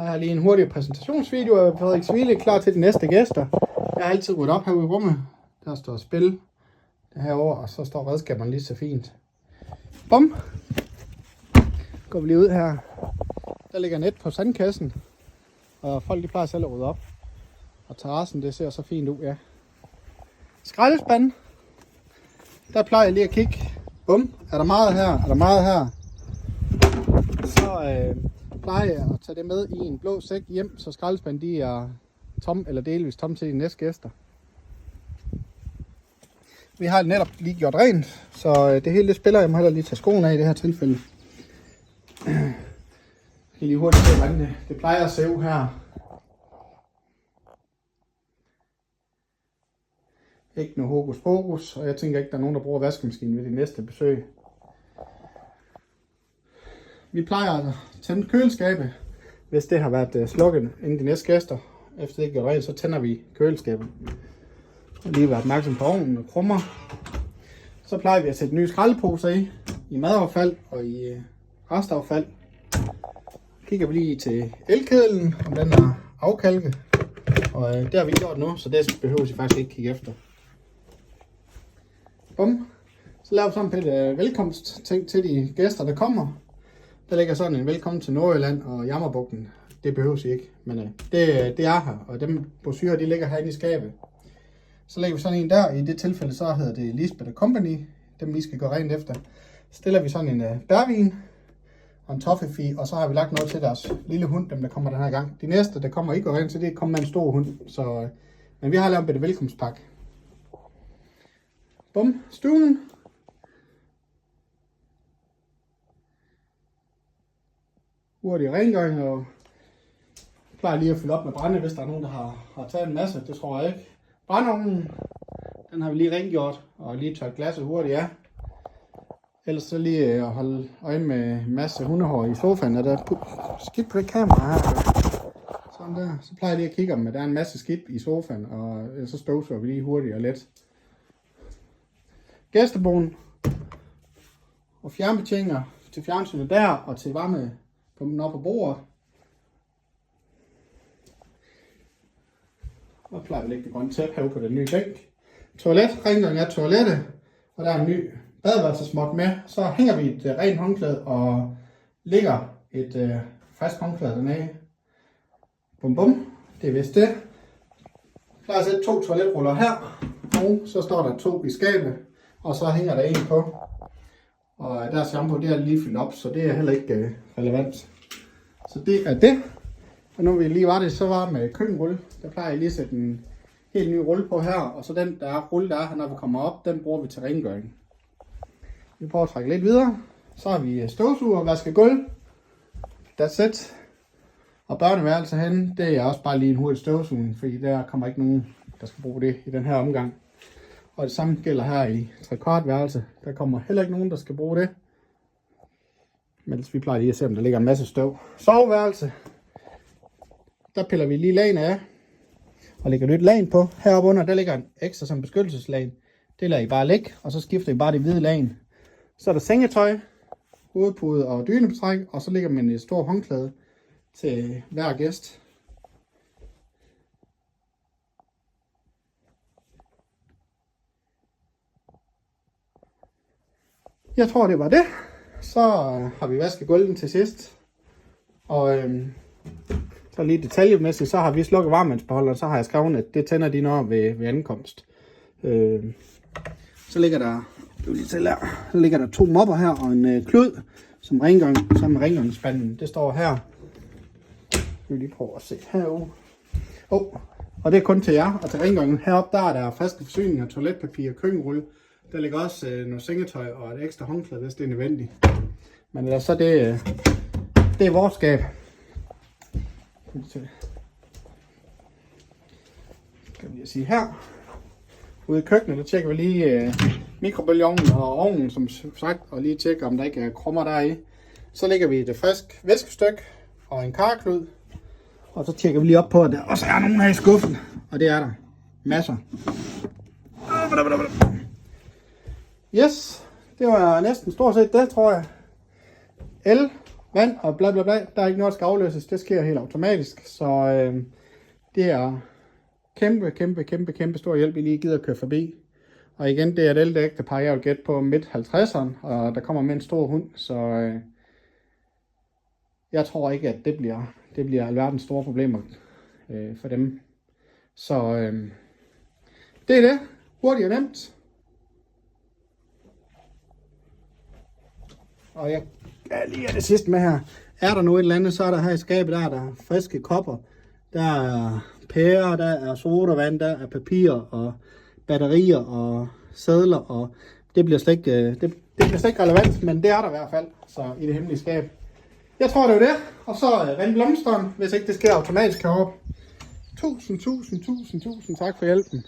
Og jeg har lige en hurtig præsentationsvideo af Frederik Svile, klar til de næste gæster. Jeg har altid ryddet op herude i rummet. Der står spil herovre, og så står redskaberne lige så fint. Bum! Går vi lige ud her. Der ligger net på sandkassen, og folk de plejer selv at rydde op. Og terrassen, det ser så fint ud, ja. Skraldespand. Der plejer jeg lige at kigge. Bum! Er der meget her? Er der meget her? Så plejer jeg at tage det med i en blå sæk hjem, så skraldespanden de er tom eller delvis tom til de næste gæster. Vi har netop lige gjort rent, så det hele det spiller. Jeg må heller lige tage skoene af i det her tilfælde. Jeg skal lige hurtigt se, hvordan det plejer at se ud her. Ikke noget hokus pokus, og jeg tænker ikke, der er nogen, der bruger vaskemaskinen ved det næste besøg. Vi plejer at tænde køleskabet, hvis det har været slukket inden de næste gæster. Efter det gør rent, så tænder vi køleskabet. Og lige være opmærksom på ovnen og krummer. Så plejer vi at sætte nye skraldeposer i madaffald og i restaffald. Kigger vi lige til elkedlen, om den er afkalket. Og det har vi gjort nu, så det behøver vi faktisk ikke kigge efter. Bum. Så laver vi sådan et velkomst ting til de gæster, der kommer. Der ligger sådan en velkommen til Nordjylland og Jammerbugten. Det behøves ikke, men det er her, og dem brochurer, de ligger herinde i skabet. Så lægger vi sådan en der. I det tilfælde så hedder det Lisbeth Company. Dem vi skal gå rent efter. Så stiller vi sådan en bærvin og en toffefi, og så har vi lagt noget til deres lille hund, dem der kommer den her gang. De næste, der kommer ikke gå rent til, det kommer med en stor hund. Så, men vi har lavet et velkomstpakke. Bum, stuen. Hurtig rengøring, og jeg plejer lige at fylde op med brænde, hvis der er nogen, der har taget en masse. Det tror jeg ikke. Brændeovnen, den har vi lige rengjort, og lige tørt glasset hurtigt af. Ellers så lige at holde øje med en masse hundehår i sofaen. Er der skidt på det kamera her? Sådan der. Så plejer jeg lige at kigge om, at der er en masse skidt i sofaen, og så støvsuger vi lige hurtigt og let. Gæstebogen og fjernbetjeninger til fjernsynet der, og til varmepumpen op på bordet. Og plejer vi at lægge det grønne tæppe herude på den nye bænk. Toilet, rengøring af toilettet, og der er en ny badeværelsesmåt med. Så hænger vi et rent håndklæde og lægger et fast håndklæde dernede. Bum bum, det er vist det. Jeg plejer at sætte 2 toiletruller her, og så står der 2 i skabet, og så hænger der en på. Og deres shampoo, det er lige fyldt op, så det er heller ikke relevant. Så det er det. Og nu vi lige var det, så var med køkkenrulle. Der plejer jeg lige at sætte en helt ny rulle på her, og så den rulle, der er her, når vi kommer op, den bruger vi til rengøring. Vi prøver at trække lidt videre. Så har vi støvsuger og vaske gulv. That's it. Og børneværelse henne, det er også bare lige en hurtig støvsugning, fordi der kommer ikke nogen, der skal bruge det i den her omgang. Og det samme gælder her i 3/4 værelse. Der kommer heller ikke nogen, der skal bruge det. Men vi plejer lige at se, om der ligger en masse støv. Soveværelse. Der piller vi lige lagene af. Og lægger nyt lag på. Heroppe under, der ligger en ekstra som beskyttelseslag. Det lader I bare ligge, og så skifter I bare det hvide lag. Så er der sengetøj, hovedpude og dynebetræk, og så ligger man et stort håndklæde til hver gæst. Jeg tror, det var det. Så har vi vasket gulven til sidst. Og så lige detaljemæssigt, så har vi slukket varmvandsbeholderen, så har jeg skrevet, at det tænder de når ved ankomst. Så ligger der, så ligger der 2 mopper her og en klud som rengøring, sammen med rengøringsspanden. Det står her. Vi lige prøve at se herude. Og det er kun til jer, og til rengøringen heroppe, der er der faste forsyninger, toiletpapir og køkkenrulle. Der ligger også noget sengetøj og et ekstra håndklæde, hvis det er nødvendigt. Men ellers så det er vores skab. Kan vi lige sige her. Ude i køkkenet, der tjekker vi lige mikrobølgeovnen og ovnen, som sagt, og lige tjekker, om der ikke er krummer deri. Så lægger vi et frisk væskestykke og en karklud. Og så tjekker vi lige op på, at der også er nogen her i skuffen. Og det er der. Masser. Yes, det var næsten stort set det, tror jeg. El vand og bla bla bla. Der er ikke noget, der skal afløses. Det sker helt automatisk. Så det er kæmpe stor hjælp, I lige gider at køre forbi. Og igen, det er et ældre ægtepar, jeg vil gætte på midt 50'erne, og der kommer med en stor hund, så jeg tror ikke, at det bliver alverdens store problemer for dem. Så det er det. Hurtigt og nemt. Og jeg lige det sidste med her. Er der nu et eller andet, så er der her i skabet, der er friske kopper. Der er pærer, der er sodavand, der er papir og batterier og sedler, og det bliver slet ikke relevant, men det er der i hvert fald, så i det hemmelige skab. Jeg tror, det er det, og så vand blomsteren, hvis ikke det sker automatisk heroppe. Tusind tak for hjælpen.